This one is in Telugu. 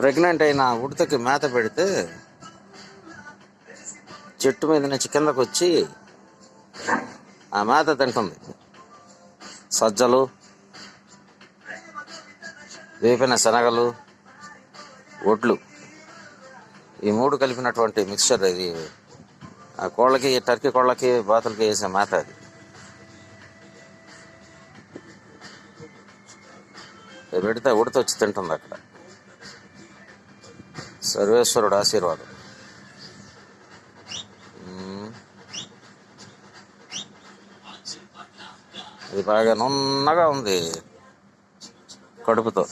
ప్రెగ్నెంట్ అయిన ఉడతకి మేత పెడితే చెట్టు మీద నుంచి కిందకు వచ్చి ఆ మేత తింటుంది. సజ్జలు, వేపిన శనగలు, ఒడ్లు, ఈ మూడు కలిపినటువంటి మిక్చర్ ఇది. ఆ కోళ్ళకి, టర్కీ కోళ్ళకి, బాతులకి వేసే మేత అది. పెడితే ఉడత వచ్చి తింటుంది అక్కడ. సర్వేశ్వరుడు ఆశీర్వాదం. ఇది బాగా నున్నగా ఉంది కడుపుతో.